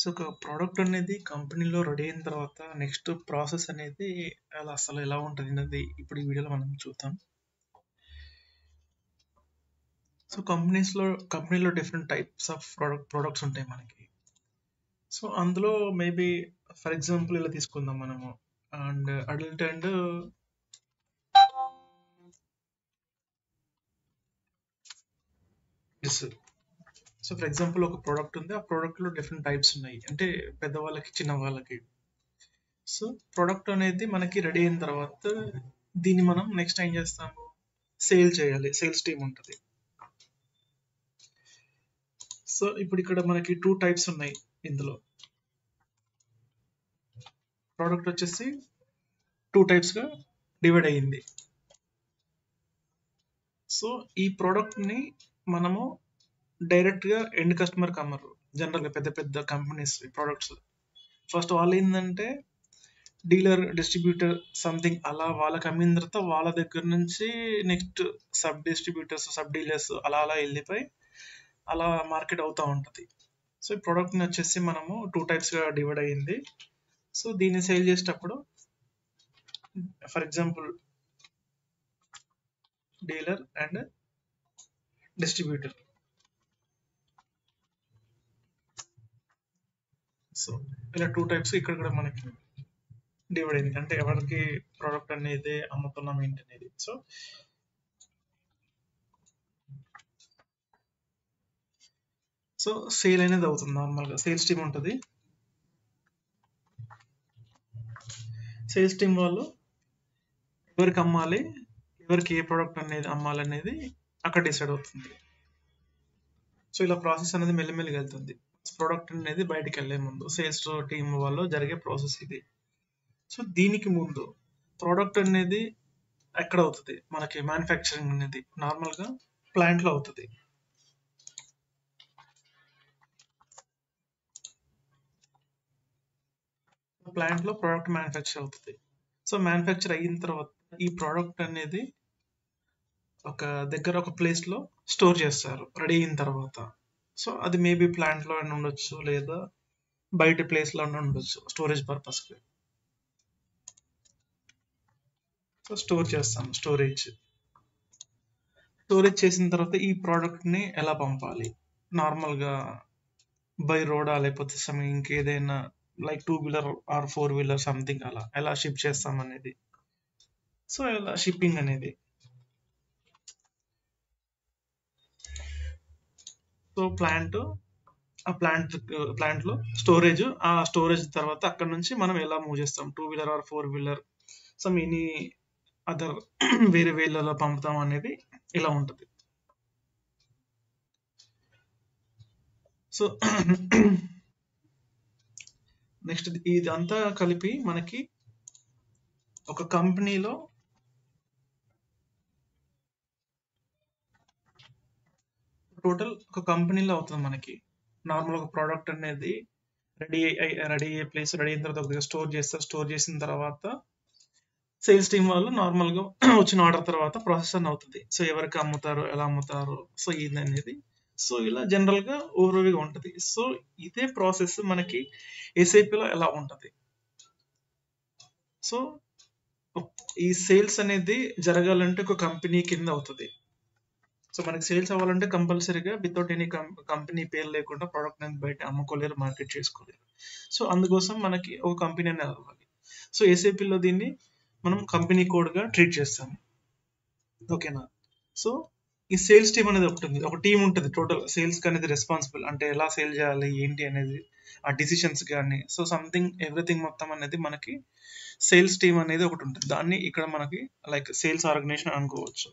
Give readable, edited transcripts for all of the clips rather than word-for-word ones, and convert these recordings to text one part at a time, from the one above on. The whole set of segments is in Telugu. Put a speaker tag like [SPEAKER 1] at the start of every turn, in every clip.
[SPEAKER 1] సో ఒక ప్రోడక్ట్ అనేది కంపెనీలో రెడీ అయిన తర్వాత నెక్స్ట్ ప్రాసెస్ అనేది అసలు ఎలా ఉంటుంది అనేది ఇప్పుడు ఈ వీడియోలో మనం చూద్దాం. సో కంపెనీలో డిఫరెంట్ టైప్స్ ఆఫ్ ప్రొడక్ట్స్ ఉంటాయి మనకి. సో అందులో మేబీ ఫర్ ఎగ్జాంపుల్ ఇలా తీసుకుందాం మనము and adult and kids. So for example ఒక ప్రోడక్ట్ ఉంది, ఆ ప్రోడక్ట్లో డిఫరెంట్ టైప్స్ ఉన్నాయి, అంటే పెద్దవాళ్ళకి చిన్న వాళ్ళకి. సో ప్రోడక్ట్ అనేది మనకి రెడీ అయిన తర్వాత దీన్ని మనం నెక్స్ట్ ఏం చేస్తాము, సేల్ చేయాలి. సేల్స్ టీమ్ ఉంటుంది. సో ఇప్పుడు ఇక్కడ మనకి 2 టైప్స్ ఉన్నాయి. ఇందులో ప్రోడక్ట్ వచ్చేసి 2 టైప్స్గా డివైడ్ అయ్యింది. సో ఈ ప్రోడక్ట్ని మనము డైరెక్ట్గా ఎండ్ కస్టమర్కి అమ్మరు. జనరల్గా పెద్ద పెద్ద కంపెనీస్ ప్రోడక్ట్స్ ఫస్ట్ వాళ్ళు ఏంటంటే డీలర్, డిస్ట్రిబ్యూటర్ సంథింగ్ అలా వాళ్ళకి అమ్మిన తర్వాత వాళ్ళ దగ్గర నుంచి next sub distributors, sub dealers అలా అలా వెళ్ళిపోయి అలా మార్కెట్ అవుతూ ఉంటుంది. సో ఈ ప్రోడక్ట్ని వచ్చేసి మనము 2 టైప్స్గా డివైడ్ అయ్యింది. సో దీన్ని సేల్ చేసేటప్పుడు for example dealer and distributor. So ఇలా 2 టైప్స్ ఇక్కడ కూడా మనకి డివైడ్ అయింది, అంటే ఎవరికి ప్రోడక్ట్ అనేది అమ్ముతున్నాం ఏంటి అనేది. సో సేల్ అనేది అవుతుంది. నార్మల్గా సేల్స్ టీమ్ ఉంటుంది. సేల్స్ టీమ్ వాళ్ళు ఎవరికి అమ్మాలి, ఎవరికి ఏ ప్రోడక్ట్ అనేది అమ్మాలనేది అక్కడ డిసైడ్ అవుతుంది. సో ఇలా ప్రాసెస్ అనేది మెల్లిమెల్లిగా వెళ్తుంది. ప్రోడక్ట్ అనేది బయటికి వెళ్ళే ముందు సేల్స్ టీమ్ వాళ్ళు జరిగే ప్రాసెస్ ఇది. సో దీనికి ముందు ప్రోడక్ట్ అనేది ఎక్కడ అవుతుంది, మనకి మ్యానుఫ్యాక్చరింగ్ అనేది నార్మల్గా ప్లాంట్లో అవుతుంది. ప్లాంట్లో ప్రోడక్ట్ మ్యానుఫ్యాక్చర్ అవుతుంది. సో మ్యానుఫ్యాక్చర్ అయిన తర్వాత ఈ ప్రోడక్ట్ అనేది ఒక దగ్గర ఒక ప్లేస్లో స్టోర్ చేస్తారు రెడీ అయిన తర్వాత. సో అది మేబీ ప్లాంట్లో అని ఉండొచ్చు, లేదా బయట ప్లేస్లో ఉండొచ్చు స్టోరేజ్ పర్పస్కి. సో స్టోర్ చేస్తాం. స్టోరేజ్ చేసిన తర్వాత ఈ ప్రోడక్ట్ని ఎలా పంపాలి, నార్మల్గా బై రోడా లేకపోతే ఇంకేదైనా like 2 wheeler are 4 wheeler something అలా ఎలా షిప్ చేస్తాం అనేది. సో ఇలా షిప్పింగ్ అనేది. సో ప్లాంట్లో స్టోరేజ్, ఆ స్టోరేజ్ తర్వాత అక్కడ నుంచి మనం ఎలా మూవ్ చేస్తాం, 2 wheeler are 4 wheeler any other వేరే వేలలో పంపుతాం అనేది ఇలా ఉంటుంది. సో నెక్స్ట్ ఇదంతా కలిపి మనకి ఒక కంపెనీలో టోటల్ ఒక కంపెనీలో అవుతుంది మనకి. నార్మల్ ఒక ప్రోడక్ట్ అనేది రెడీ అయ్యే ప్లేస్ రెడీ అయిన తర్వాత ఒక దగ్గర స్టోర్ చేస్తారు. స్టోర్ చేసిన తర్వాత సేల్స్ టీమ్ వాళ్ళు నార్మల్గా వచ్చిన ఆర్డర్ తర్వాత ప్రాసెస్ అని అవుతుంది. సో ఎవరికి అమ్ముతారు, ఎలా అమ్ముతారు, సో ఇది అనేది. సో ఇలా జనరల్గా ఓవర్వ్యూగా ఉంటుంది. సో ఇదే ప్రాసెస్ మనకి ఎస్ఐపిలో ఎలా ఉంటుంది. సో ఈ సేల్స్ అనేది జరగాలంటే ఒక కంపెనీ కింద అవుతుంది. సో మనకి సేల్స్ అవ్వాలంటే కంపల్సరీగా వితౌట్ ఎనీ కంపెనీ పేరు లేకుండా ప్రోడక్ట్ అనేది బయట అమ్ముకోలేరు, మార్కెట్ చేసుకోలేరు. సో అందుకోసం మనకి ఒక కంపెనీ అనేది అవ్వాలి. సో ఎస్ఐపిలో దీన్ని మనం కంపెనీ కోడ్గా ట్రీట్ చేస్తాము. ఓకేనా. సో ఈ సేల్స్ టీమ్ అనేది ఒక టీం ఉంటుంది టోటల్ సేల్స్ అనేది రెస్పాన్సిబుల్, అంటే ఎలా సేల్ చేయాలి ఏంటి అనేది, ఆ డిసిషన్స్ కానీ సో సంథింగ్ ఎవ్రీథింగ్ మొత్తం అనేది మనకి సేల్స్ టీమ్ అనేది ఒకటి ఉంటుంది. దాన్ని ఇక్కడ మనకి లైక్ సేల్స్ ఆర్గనైజేషన్ అనుకోవచ్చు.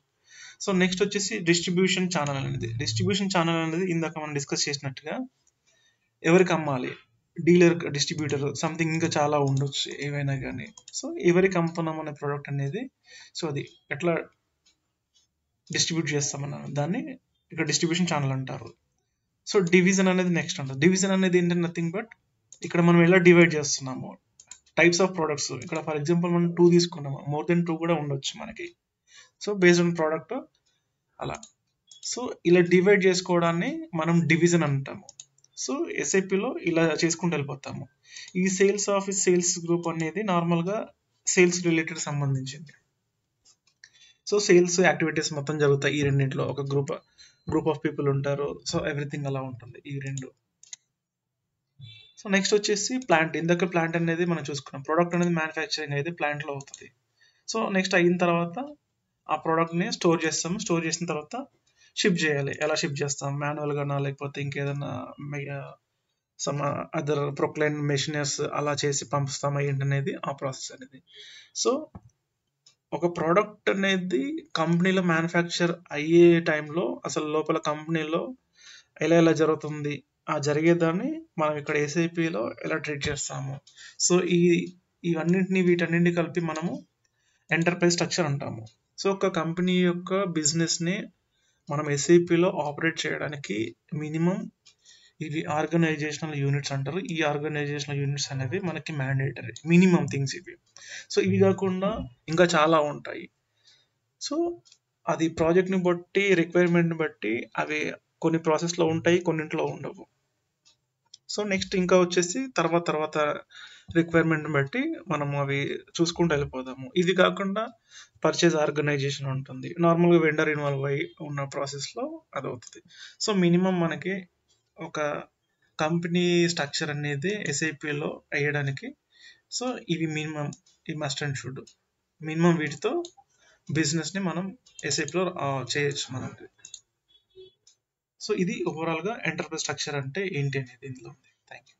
[SPEAKER 1] సో నెక్స్ట్ వచ్చేసి డిస్ట్రిబ్యూషన్ ఛానల్ అనేది ఇందాక మనం డిస్కస్ చేసినట్టుగా ఎవరికి అమ్మాలి, డీలర్, డిస్ట్రిబ్యూటర్ సంథింగ్ ఇంకా చాలా ఉండొచ్చు ఏవైనా కానీ. సో ఎవరికి అమ్ముతున్నాం అనే ప్రోడక్ట్ అనేది, సో అది ఎట్లా డిస్ట్రిబ్యూట్ చేస్తామన్నాను దాన్ని ఇక్కడ డిస్ట్రిబ్యూషన్ ఛానల్ అంటారు. సో డివిజన్ అనేది నెక్స్ట్ ఉంటుంది. డివిజన్ అనేది ఏంటంటే నథింగ్ బట్ ఇక్కడ మనం ఎలా డివైడ్ చేస్తున్నాము టైప్స్ ఆఫ్ ప్రొడక్ట్స్. ఇక్కడ ఫర్ ఎగ్జాంపుల్ మనం 2 తీసుకున్నాము, మోర్ దెన్ 2 కూడా ఉండొచ్చు మనకి. సో బేస్డ్ ఆన్ ప్రోడక్ట్ అలా. సో ఇలా డివైడ్ చేసుకోవడాన్ని మనం డివిజన్ అంటాము. సో ఎస్ఐపిలో ఇలా చేసుకుంటూ వెళ్ళిపోతాము. ఈ సేల్స్ ఆఫీస్ సేల్స్ గ్రూప్ అనేది నార్మల్గా సేల్స్ రిలేటెడ్ సంబంధించింది. సో సేల్స్ యాక్టివిటీస్ మొత్తం జరుగుతాయి ఈ రెండింటిలో. ఒక గ్రూప్ ఆఫ్ పీపుల్ ఉంటారు. సో ఎవ్రీథింగ్ అలా ఉంటుంది ఈ రెండు. సో నెక్స్ట్ వచ్చేసి ప్లాంట్. ఇందాక ప్లాంట్ అనేది మనం చూసుకున్నాం. ప్రోడక్ట్ అనేది మ్యానుఫ్యాక్చరింగ్ అయితే ప్లాంట్లో అవుతుంది. సో నెక్స్ట్ అయిన తర్వాత ఆ ప్రోడక్ట్ని స్టోర్ చేస్తాము. స్టోర్ చేసిన తర్వాత షిప్ చేయాలి. ఎలా షిప్ చేస్తాం? మాన్యువల్గానా, లేకపోతే ఇంకేదన్నా సమ్ అదర్ ప్రొక్లైన్ మెషినర్స్ అలా చేసి పంపిస్తామా ఏంటనేది ఆ ప్రాసెస్ అనేది. సో ఒక ప్రోడక్ట్ అనేది కంపెనీలో మ్యానుఫ్యాక్చర్ అయ్యే టైంలో అసలు లోపల కంపెనీలో ఎలా జరుగుతుంది, ఆ జరిగేదాన్ని మనం ఇక్కడ ఏసీపీలో ఎలా ట్రీట్ చేస్తాము. సో వీటన్నింటినీ కలిపి మనము ఎంటర్ప్రైజ్ స్ట్రక్చర్ అంటాము. సో ఒక కంపెనీ యొక్క బిజినెస్ని మనం ఎస్ఐపిలో ఆపరేట్ చేయడానికి మినిమం ఇవి ఆర్గనైజేషనల్ యూనిట్స్ అంటారు. ఈ ఆర్గనైజేషనల్ యూనిట్స్ అనేవి మనకి మ్యాండేటరీ మినిమం థింగ్స్ ఇవి. సో ఇవి కాకుండా ఇంకా చాలా ఉంటాయి. సో అది ప్రాజెక్ట్ని బట్టి, రిక్వైర్మెంట్ని బట్టి అవి కొన్ని ప్రాసెస్లో ఉంటాయి, కొన్నింటిలో ఉండవు. సో నెక్స్ట్ ఇంకా వచ్చేసి తర్వాత రిక్వైర్మెంట్ని బట్టి మనం అవి చూసుకుంటూ వెళ్ళిపోదాము. ఇది కాకుండా పర్చేజ్ ఆర్గనైజేషన్ ఉంటుంది. నార్మల్గా వెండర్ ఇన్వాల్వ్ అయ్యి ఉన్న ప్రాసెస్లో అది అవుతుంది. సో మినిమం మనకి ఒక కంపెనీ స్ట్రక్చర్ అనేది ఎస్ఐపిలో అయ్యడానికి సో ఇవి మినిమం, ఈ మస్ట్ అండ్ షుడ్ మినిమం వీటితో బిజినెస్ని మనం ఎస్ఐపిలో చేయొచ్చు మనకి. సో ఇది ఓవరాల్గా ఎంటర్ప్రైజ్ స్ట్రక్చర్ అంటే ఏంటి అనేది ఇందులో ఉంది. Thank you.